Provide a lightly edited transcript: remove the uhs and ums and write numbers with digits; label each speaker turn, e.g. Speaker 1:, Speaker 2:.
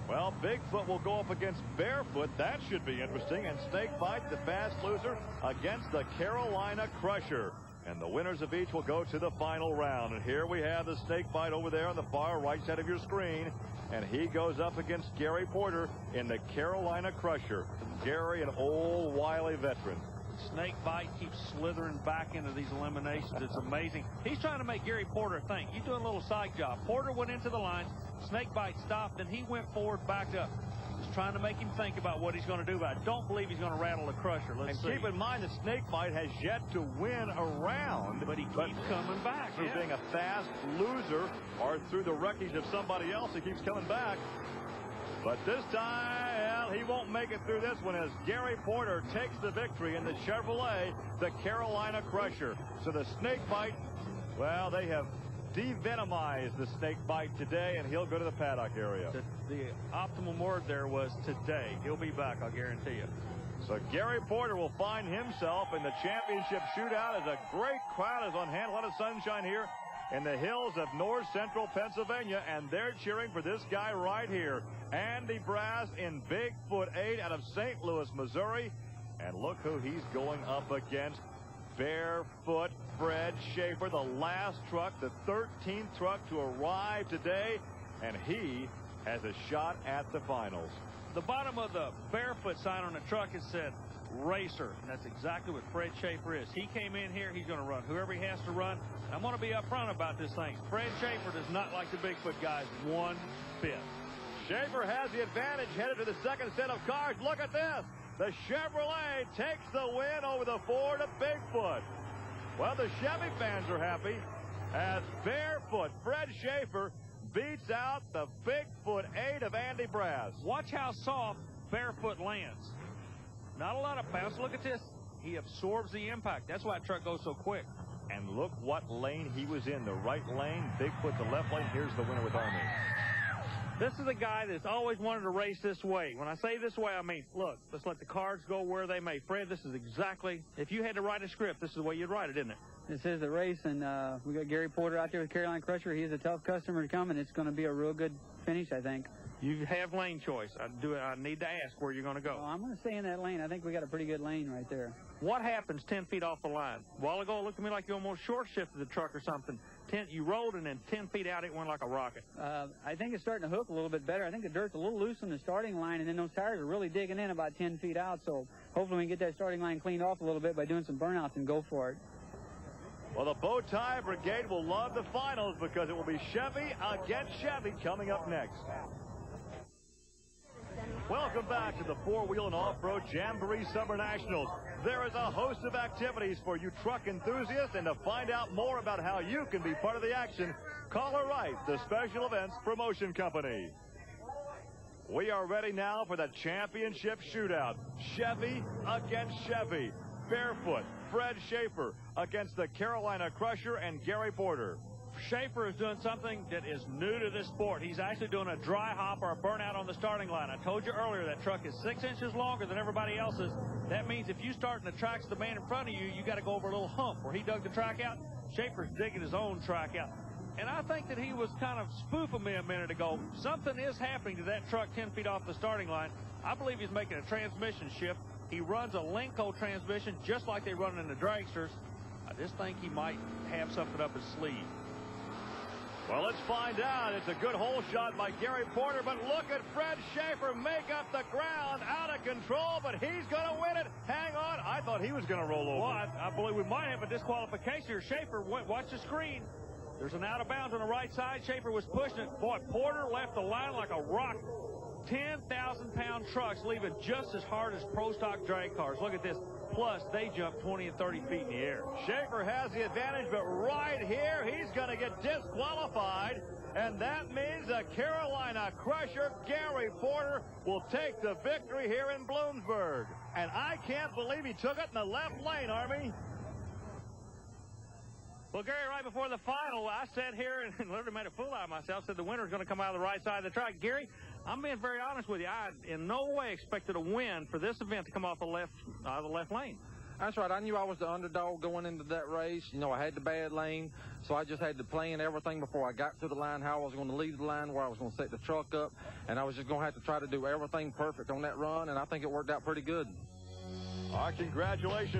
Speaker 1: Well, Bigfoot will go up against Barefoot. That should be interesting. And Snakebite, the fast loser, against the Carolina Crusher. And the winners of each will go to the final round. And here we have the Snakebite over there on the far right side of your screen. And he goes up against Gary Porter in the Carolina Crusher. Gary, an old wily veteran.
Speaker 2: Snakebite keeps slithering back into these eliminations. It's amazing. He's trying to make Gary Porter think. He's doing a little side job. Porter went into the line. Snakebite stopped, and he went forward, back up. He's trying to make him think about what he's going to do. But I don't believe he's going to rattle the Crusher. Let's see.
Speaker 1: Keep in mind that Snakebite has yet to win a round.
Speaker 2: But he keeps coming back.
Speaker 1: Through being a fast loser or through the wreckage of somebody else, he keeps coming back. But this time, well, he won't make it through this one as Gary Porter takes the victory in the Chevrolet, the Carolina Crusher. So the Snakebite, well, they have devenomized the Snakebite today, and he'll go to the paddock area.
Speaker 2: The optimum word there was today. He'll be back, I'll guarantee you.
Speaker 1: So Gary Porter will find himself in the championship shootout as a great crowd is on hand. A lot of sunshine here in the hills of north central Pennsylvania, and they're cheering for this guy right here, Andy Brass in Bigfoot 8 out of St. Louis, Missouri. And look who he's going up against. Barefoot Fred Schaefer, the last truck, the 13th truck to arrive today, and he has a shot at the finals.
Speaker 2: The bottom of the Barefoot sign on the truck has said racer, and that's exactly what Fred Schaefer is. He came in here, he's going to run whoever he has to run. And I'm going to be upfront about this thing. Fred Schaefer does not like the Bigfoot guys one bit.
Speaker 1: Schaefer has the advantage headed to the second set of cars. Look at this. The Chevrolet takes the win over the Ford of Bigfoot. Well, the Chevy fans are happy as Barefoot Fred Schaefer beats out the Bigfoot 8 of Andy Brass.
Speaker 2: Watch how soft Barefoot lands. Not a lot of bounce. Look at this. He absorbs the impact. That's why that truck goes so quick.
Speaker 1: And look what lane he was in. The right lane, Bigfoot the left lane. Here's the winner with Army.
Speaker 2: This is a guy that's always wanted to race this way. When I say this way, I mean, look, let's let the cards go where they may. Fred, this is exactly, if you had to write a script, this is the way you'd write it, isn't it?
Speaker 3: This is the race, and we got Gary Porter out there with Carolina Crusher. He's a tough customer to come, and it's going to be a real good finish, I think.
Speaker 2: You have lane choice. I need to ask where you're going to go.
Speaker 3: Well, I'm going to stay in that lane. I think we got a pretty good lane right there.
Speaker 2: What happens 10 feet off the line? A while ago, it looked to me like you almost short shifted the truck or something. You rolled, and then 10 feet out, it went like a rocket.
Speaker 3: I think it's starting to hook a little bit better. I think the dirt's a little loose on the starting line, and then those tires are really digging in about 10 feet out. So hopefully we can get that starting line cleaned off a little bit by doing some burnouts and go for it.
Speaker 1: Well, the bow tie brigade will love the finals because it will be Chevy against Chevy coming up next. Welcome back to the four-wheel and off-road Jamboree Summer Nationals. There is a host of activities for you truck enthusiasts, and to find out more about how you can be part of the action, call or write the Special Events Promotion Company. We are ready now for the championship shootout. Chevy against Chevy. Barefoot Fred Schaefer against the Carolina Crusher and Gary Porter.
Speaker 2: Schaefer is doing something that is new to this sport. He's actually doing a dry hop or a burnout on the starting line. I told you earlier that truck is 6 inches longer than everybody else's. That means if you start in the tracks of the man in front of you, you got to go over a little hump where he dug the track out. Schaefer's digging his own track out. And I think that he was kind of spoofing me a minute ago. Something is happening to that truck 10 feet off the starting line. I believe he's making a transmission shift. He runs a Lenco transmission just like they run in the dragsters. I just think he might have something up his sleeve.
Speaker 1: Well, let's find out. It's a good hole shot by Gary Porter, but look at Fred Schaefer make up the ground, out of control, but he's going to win it. Hang on. I thought he was going to roll over.
Speaker 2: Well, I believe we might have a disqualification here. Schaefer, watch the screen. There's an out of bounds on the right side. Schaefer was pushing it. Boy, Porter left the line like a rock. 10,000-pound trucks leaving just as hard as pro stock drag cars. Look at this. Plus, they jump 20 and 30 feet in the air.
Speaker 1: Schaefer has the advantage, but right here, he's going to get disqualified. And that means the Carolina Crusher, Gary Porter, will take the victory here in Bloomsburg. And I can't believe he took it in the left lane, Army.
Speaker 2: Well, Gary, right before the final, I sat here and literally made a fool out of myself, said the winner's going to come out of the right side of the track. Gary, I'm being very honest with you. I in no way expected a win for this event to come off the left lane.
Speaker 4: That's right. I knew I was the underdog going into that race. You know, I had the bad lane, so I just had to plan everything before I got to the line, how I was going to leave the line, where I was going to set the truck up, and I was just going to have to try to do everything perfect on that run, and I think it worked out pretty good.
Speaker 1: Our congratulations.